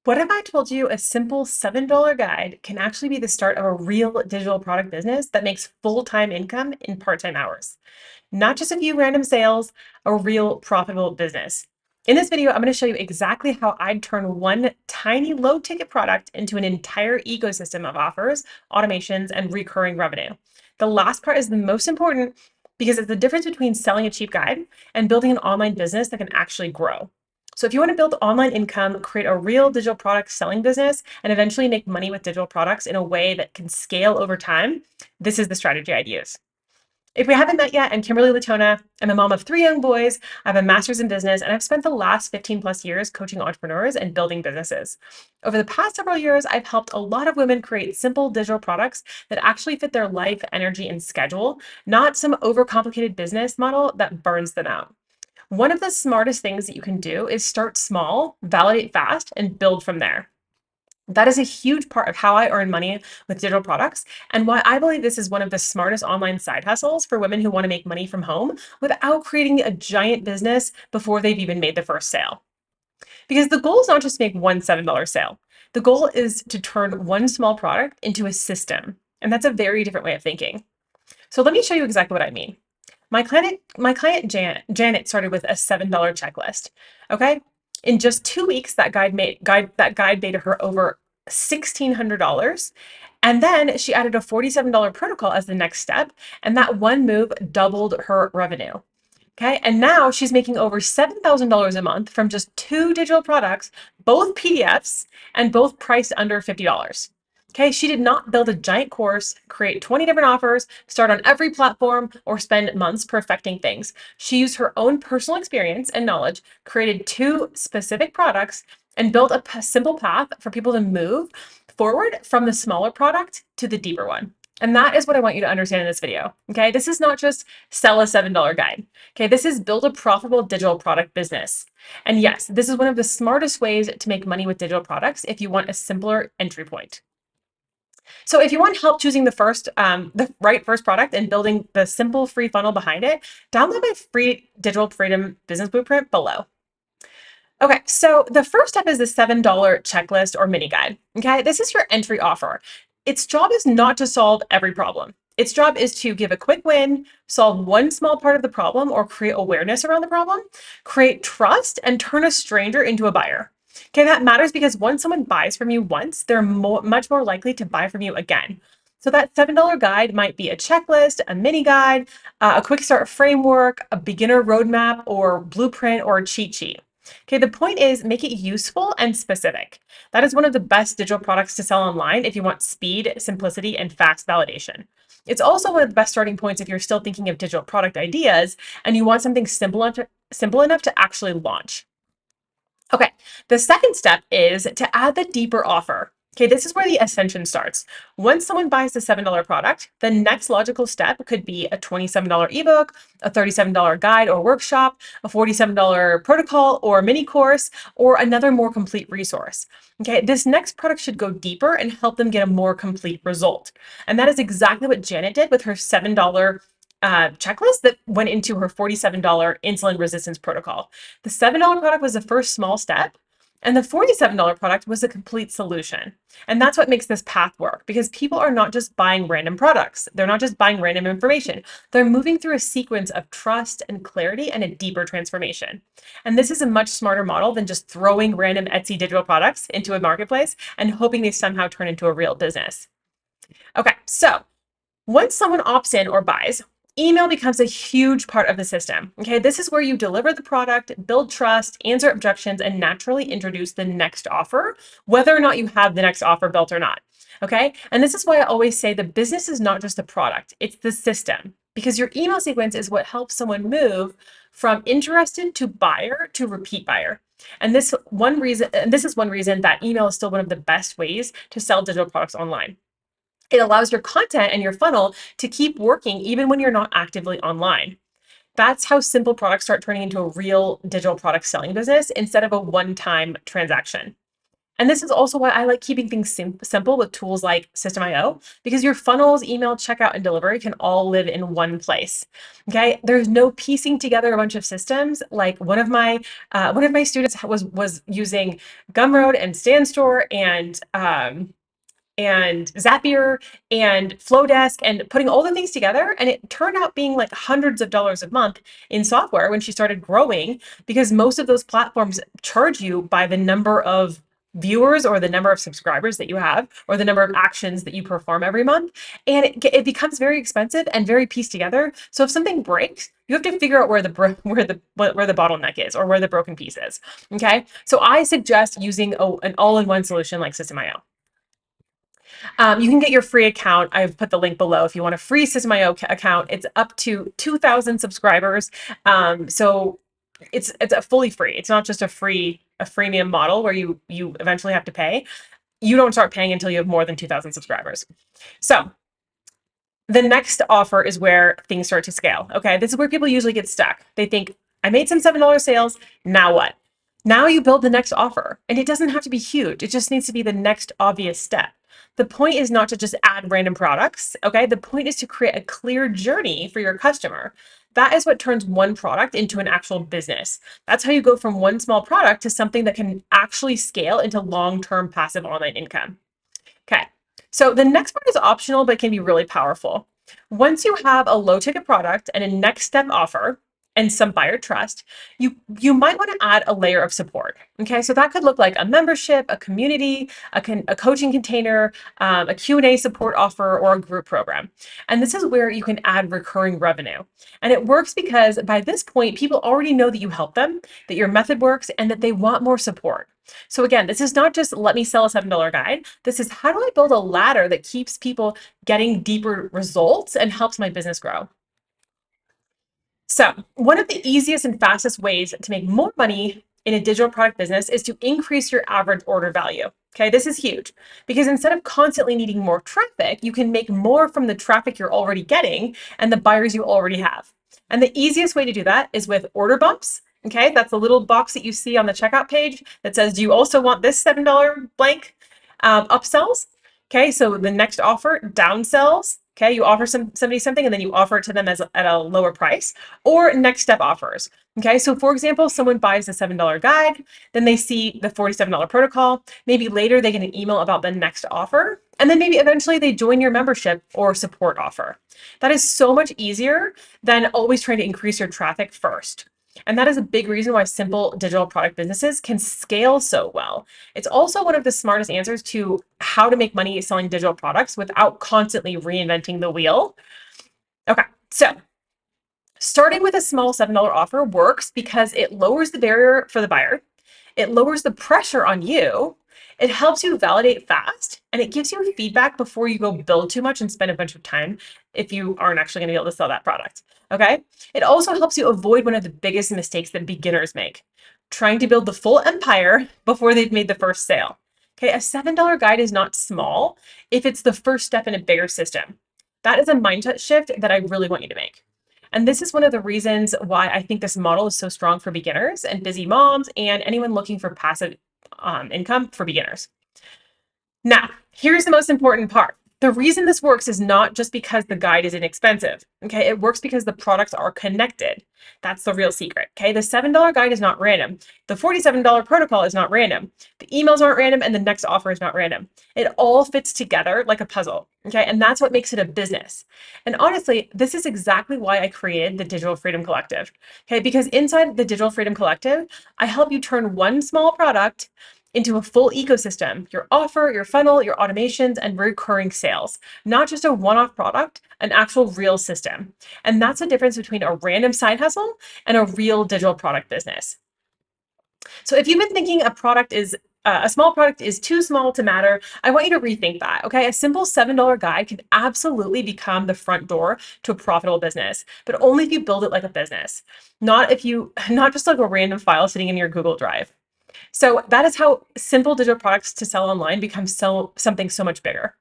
What if I told you a simple $7 guide can actually be the start of a real digital product business that makes full-time income in part-time hours? Not just a few random sales, a real profitable business. In this video, I'm going to show you exactly how I'd turn one tiny low-ticket product into an entire ecosystem of offers, automations, and recurring revenue. The last part is the most important because it's the difference between selling a cheap guide and building an online business that can actually grow. So if you want to build online income, create a real digital product selling business, and eventually make money with digital products in a way that can scale over time, this is the strategy I'd use. If we haven't met yet, I'm Kimberly Latona. I'm a mom of three young boys. I have a master's in business, and I've spent the last 15 plus years coaching entrepreneurs and building businesses. Over the past several years, I've helped a lot of women create simple digital products that actually fit their life, energy, and schedule, not some overcomplicated business model that burns them out. One of the smartest things that you can do is start small, validate fast, and build from there. That is a huge part of how I earn money with digital products and why I believe this is one of the smartest online side hustles for women who want to make money from home without creating a giant business before they've even made the first sale. Because the goal is not just to make one $7 sale. The goal is to turn one small product into a system. And that's a very different way of thinking. So let me show you exactly what I mean. My client Janet started with a $7 checklist. Okay. In just 2 weeks, that guide made her over $1,600. And then she added a $47 protocol as the next step. And that one move doubled her revenue. Okay. And now she's making over $7,000 a month from just two digital products, both PDFs and both priced under $50. Okay. She did not build a giant course, create 20 different offers, start on every platform, or spend months perfecting things. She used her own personal experience and knowledge, created two specific products, and built a simple path for people to move forward from the smaller product to the deeper one. And that is what I want you to understand in this video. Okay. This is not just sell a $7 guide. Okay. This is build a profitable digital product business. And yes, this is one of the smartest ways to make money with digital products if you want a simpler entry point. So if you want help choosing the right first product and building the simple free funnel behind it, download my free digital freedom business blueprint below. Okay, so the first step is the $7 checklist or mini guide. Okay, this is your entry offer. Its job is not to solve every problem. Its job is to give a quick win, solve one small part of the problem, or create awareness around the problem, create trust, and turn a stranger into a buyer. Okay, that matters because once someone buys from you once, they're much more likely to buy from you again. So that $7 guide might be a checklist, a mini guide, a quick start framework, a beginner roadmap, or blueprint, or a cheat sheet. Okay, the point is make it useful and specific. That is one of the best digital products to sell online if you want speed, simplicity, and fast validation. It's also one of the best starting points if you're still thinking of digital product ideas and you want something simple enough to actually launch. Okay, the second step is to add the deeper offer. Okay, this is where the ascension starts. Once someone buys the $7 product, the next logical step could be a $27 ebook, a $37 guide or workshop, a $47 protocol or mini course, or another more complete resource. Okay, this next product should go deeper and help them get a more complete result. And that is exactly what Janet did with her $7 checklist that went into her $47 insulin resistance protocol. The $7 product was the first small step, and the $47 product was a complete solution. And that's what makes this path work because people are not just buying random products. They're not just buying random information. They're moving through a sequence of trust and clarity and a deeper transformation. And this is a much smarter model than just throwing random Etsy digital products into a marketplace and hoping they somehow turn into a real business. Okay, so once someone opts in or buys, email becomes a huge part of the system. Okay, this is where you deliver the product, build trust, answer objections, and naturally introduce the next offer, whether or not you have the next offer built or not. Okay, and this is why I always say the business is not just a product, it's the system. Because your email sequence is what helps someone move from interested to buyer to repeat buyer. And this is one reason that email is still one of the best ways to sell digital products online. It allows your content and your funnel to keep working even when you're not actively online. That's how simple products start turning into a real digital product selling business instead of a one-time transaction. And this is also why I like keeping things simple with tools like System.io, because your funnels, email, checkout, and delivery can all live in one place. Okay, there's no piecing together a bunch of systems. Like one of my students was using Gumroad and Standstore and Zapier and Flowdesk and putting all the things together. And it turned out being like hundreds of dollars a month in software when she started growing, because most of those platforms charge you by the number of viewers or the number of subscribers that you have or the number of actions that you perform every month. And it becomes very expensive and very pieced together. So if something breaks, you have to figure out where the bottleneck is or where the broken piece is. Okay. So I suggest using an all-in-one solution like System.io. You can get your free account. I've put the link below if you want a free System.io account. It's up to 2,000 subscribers. So it's a fully free. It's not just a freemium model where you eventually have to pay. You don't start paying until you have more than 2,000 subscribers. So the next offer is where things start to scale. Okay, this is where people usually get stuck. They think, I made some $7 sales. Now what? Now you build the next offer, and it doesn't have to be huge. It just needs to be the next obvious step. The point is not to just add random products. Okay, the point is to create a clear journey for your customer. That is what turns one product into an actual business. That's how you go from one small product to something that can actually scale into long-term passive online income. Okay, so the next part is optional, but can be really powerful. Once you have a low ticket product and a next step offer and some buyer trust, you might want to add a layer of support. Okay, so that could look like a membership, a community, a coaching container, a Q&A support offer, or a group program. And this is where you can add recurring revenue. And it works because by this point, people already know that you help them, that your method works, and that they want more support. So again, this is not just let me sell a $7 guide. This is how do I build a ladder that keeps people getting deeper results and helps my business grow. So one of the easiest and fastest ways to make more money in a digital product business is to increase your average order value. Okay, this is huge because instead of constantly needing more traffic, you can make more from the traffic you're already getting and the buyers you already have. And the easiest way to do that is with order bumps. Okay, that's a little box that you see on the checkout page that says, do you also want this $7 blank? Upsells. Okay, so the next offer, downsells. Okay, you offer somebody something and then you offer it to them at a lower price, or next step offers. Okay, so for example, someone buys the $7 guide, then they see the $47 protocol. Maybe later they get an email about the next offer, and then maybe eventually they join your membership or support offer. That is so much easier than always trying to increase your traffic first. And that is a big reason why simple digital product businesses can scale so well. It's also one of the smartest answers to how to make money selling digital products without constantly reinventing the wheel. Okay, so starting with a small $7 offer works because it lowers the barrier for the buyer. It lowers the pressure on you. It helps you validate fast, and it gives you feedback before you go build too much and spend a bunch of time if you aren't actually going to be able to sell that product. Okay. It also helps you avoid one of the biggest mistakes that beginners make, trying to build the full empire before they've made the first sale. Okay. A $7 guide is not small if it's the first step in a bigger system. That is a mindset shift that I really want you to make. And this is one of the reasons why I think this model is so strong for beginners and busy moms and anyone looking for passive income for beginners. Now, here's the most important part. The reason this works is not just because the guide is inexpensive. Okay, it works because the products are connected. That's the real secret. Okay, the $7 guide is not random. The $47 protocol is not random. The emails aren't random, and the next offer is not random. It all fits together like a puzzle. Okay, and that's what makes it a business. And honestly, this is exactly why I created the Digital Freedom Collective. Okay, because inside the Digital Freedom Collective, I help you turn one small product into a full ecosystem, your offer, your funnel, your automations, and recurring sales, not just a one-off product, an actual real system. And that's the difference between a random side hustle and a real digital product business. So if you've been thinking a small product is too small to matter, I want you to rethink that. Okay, a simple $7 guide can absolutely become the front door to a profitable business, but only if you build it like a business, not just like a random file sitting in your Google Drive. So that is how simple digital products to sell online become something so much bigger.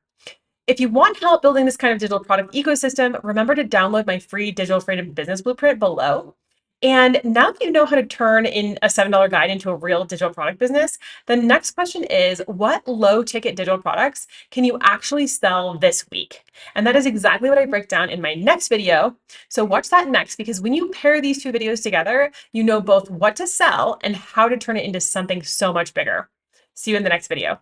If you want help building this kind of digital product ecosystem, remember to download my free Digital Freedom Business Blueprint below. And now that you know how to turn in a $7 guide into a real digital product business, the next question is, what low ticket digital products can you actually sell this week? And that is exactly what I break down in my next video. So watch that next, because when you pair these two videos together, you know both what to sell and how to turn it into something so much bigger. See you in the next video.